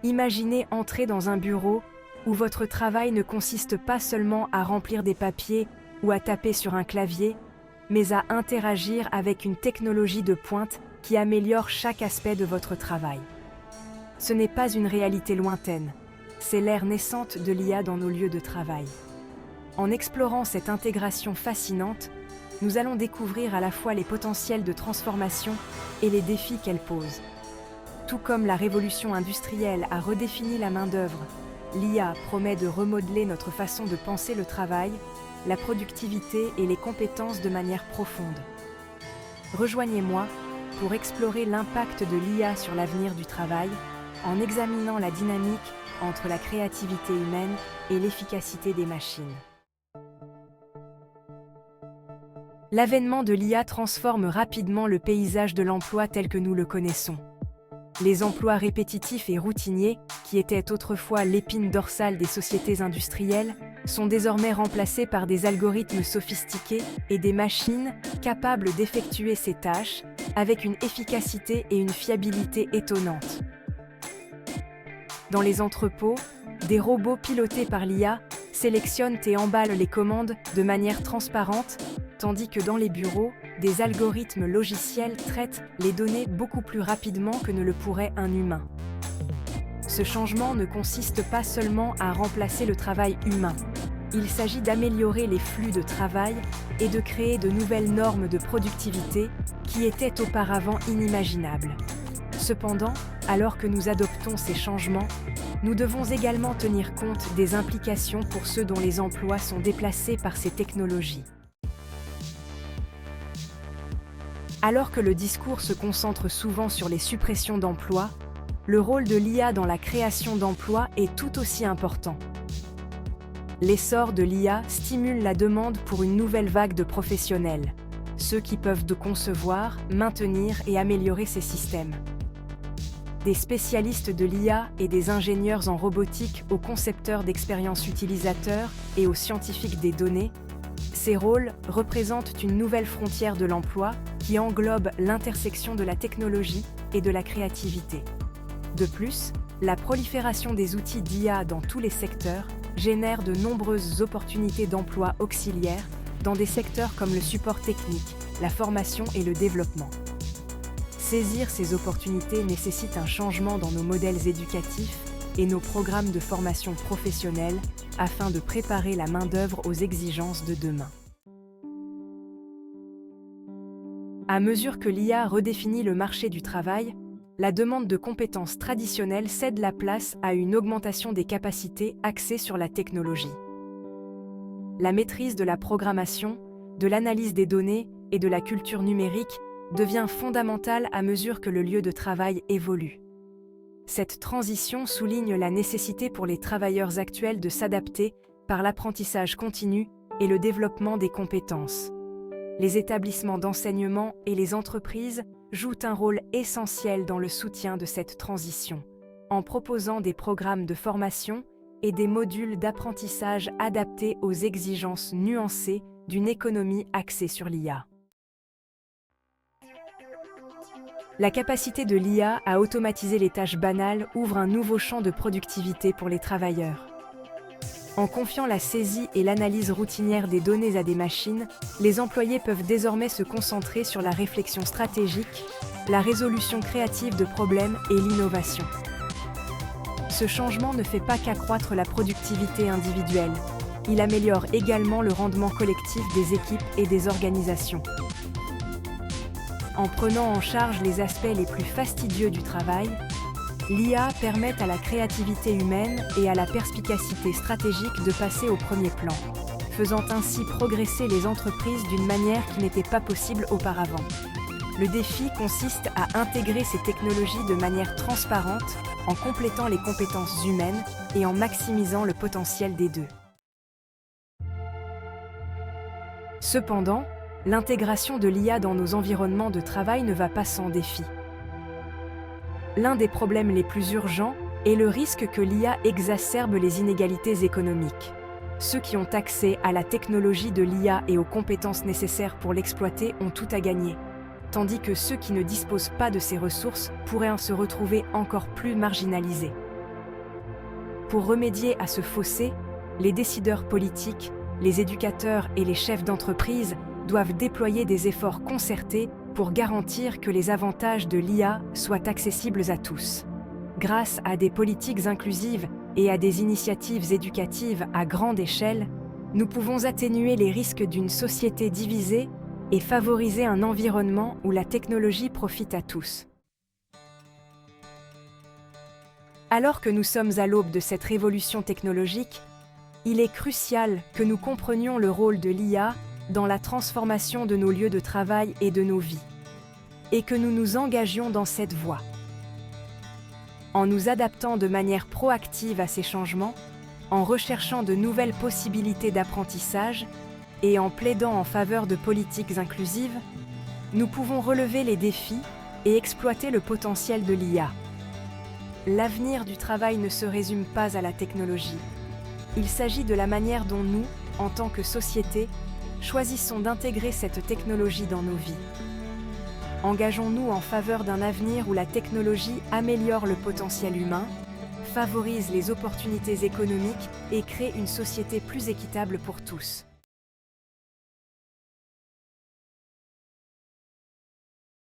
Imaginez entrer dans un bureau où votre travail ne consiste pas seulement à remplir des papiers ou à taper sur un clavier, mais à interagir avec une technologie de pointe qui améliore chaque aspect de votre travail. Ce n'est pas une réalité lointaine, c'est l'ère naissante de l'IA dans nos lieux de travail. En explorant cette intégration fascinante, nous allons découvrir à la fois les potentiels de transformation et les défis qu'elle pose. Tout comme la révolution industrielle a redéfini la main-d'œuvre, l'IA promet de remodeler notre façon de penser le travail, la productivité et les compétences de manière profonde. Rejoignez-moi pour explorer l'impact de l'IA sur l'avenir du travail, en examinant la dynamique entre la créativité humaine et l'efficacité des machines. L'avènement de l'IA transforme rapidement le paysage de l'emploi tel que nous le connaissons. Les emplois répétitifs et routiniers, qui étaient autrefois l'épine dorsale des sociétés industrielles, sont désormais remplacés par des algorithmes sophistiqués et des machines capables d'effectuer ces tâches avec une efficacité et une fiabilité étonnantes. Dans les entrepôts, des robots pilotés par l'IA sélectionnent et emballent les commandes de manière transparente, tandis que dans les bureaux, des algorithmes logiciels traitent les données beaucoup plus rapidement que ne le pourrait un humain. Ce changement ne consiste pas seulement à remplacer le travail humain. Il s'agit d'améliorer les flux de travail et de créer de nouvelles normes de productivité qui étaient auparavant inimaginables. Cependant, alors que nous adoptons ces changements, nous devons également tenir compte des implications pour ceux dont les emplois sont déplacés par ces technologies. Alors que le discours se concentre souvent sur les suppressions d'emplois, le rôle de l'IA dans la création d'emplois est tout aussi important. L'essor de l'IA stimule la demande pour une nouvelle vague de professionnels, ceux qui peuvent concevoir, maintenir et améliorer ces systèmes. Des spécialistes de l'IA et des ingénieurs en robotique aux concepteurs d'expérience utilisateur et aux scientifiques des données, ces rôles représentent une nouvelle frontière de l'emploi qui englobe l'intersection de la technologie et de la créativité. De plus, la prolifération des outils d'IA dans tous les secteurs génère de nombreuses opportunités d'emploi auxiliaires dans des secteurs comme le support technique, la formation et le développement. Saisir ces opportunités nécessite un changement dans nos modèles éducatifs et nos programmes de formation professionnelle afin de préparer la main-d'œuvre aux exigences de demain. À mesure que l'IA redéfinit le marché du travail, la demande de compétences traditionnelles cède la place à une augmentation des capacités axées sur la technologie. La maîtrise de la programmation, de l'analyse des données et de la culture numérique devient fondamentale à mesure que le lieu de travail évolue. Cette transition souligne la nécessité pour les travailleurs actuels de s'adapter par l'apprentissage continu et le développement des compétences. Les établissements d'enseignement et les entreprises jouent un rôle essentiel dans le soutien de cette transition, en proposant des programmes de formation et des modules d'apprentissage adaptés aux exigences nuancées d'une économie axée sur l'IA. La capacité de l'IA à automatiser les tâches banales ouvre un nouveau champ de productivité pour les travailleurs. En confiant la saisie et l'analyse routinière des données à des machines, les employés peuvent désormais se concentrer sur la réflexion stratégique, la résolution créative de problèmes et l'innovation. Ce changement ne fait pas qu'accroître la productivité individuelle, il améliore également le rendement collectif des équipes et des organisations. En prenant en charge les aspects les plus fastidieux du travail, l'IA permet à la créativité humaine et à la perspicacité stratégique de passer au premier plan, faisant ainsi progresser les entreprises d'une manière qui n'était pas possible auparavant. Le défi consiste à intégrer ces technologies de manière transparente, en complétant les compétences humaines et en maximisant le potentiel des deux. Cependant, l'intégration de l'IA dans nos environnements de travail ne va pas sans défi. L'un des problèmes les plus urgents est le risque que l'IA exacerbe les inégalités économiques. Ceux qui ont accès à la technologie de l'IA et aux compétences nécessaires pour l'exploiter ont tout à gagner, tandis que ceux qui ne disposent pas de ces ressources pourraient se retrouver encore plus marginalisés. Pour remédier à ce fossé, les décideurs politiques, les éducateurs et les chefs d'entreprise doivent déployer des efforts concertés pour garantir que les avantages de l'IA soient accessibles à tous. Grâce à des politiques inclusives et à des initiatives éducatives à grande échelle, nous pouvons atténuer les risques d'une société divisée et favoriser un environnement où la technologie profite à tous. Alors que nous sommes à l'aube de cette révolution technologique, il est crucial que nous comprenions le rôle de l'IA dans la transformation de nos lieux de travail et de nos vies, et que nous nous engagions dans cette voie. En nous adaptant de manière proactive à ces changements, en recherchant de nouvelles possibilités d'apprentissage et en plaidant en faveur de politiques inclusives, nous pouvons relever les défis et exploiter le potentiel de l'IA. L'avenir du travail ne se résume pas à la technologie. Il s'agit de la manière dont nous, en tant que société, choisissons d'intégrer cette technologie dans nos vies. Engageons-nous en faveur d'un avenir où la technologie améliore le potentiel humain, favorise les opportunités économiques et crée une société plus équitable pour tous.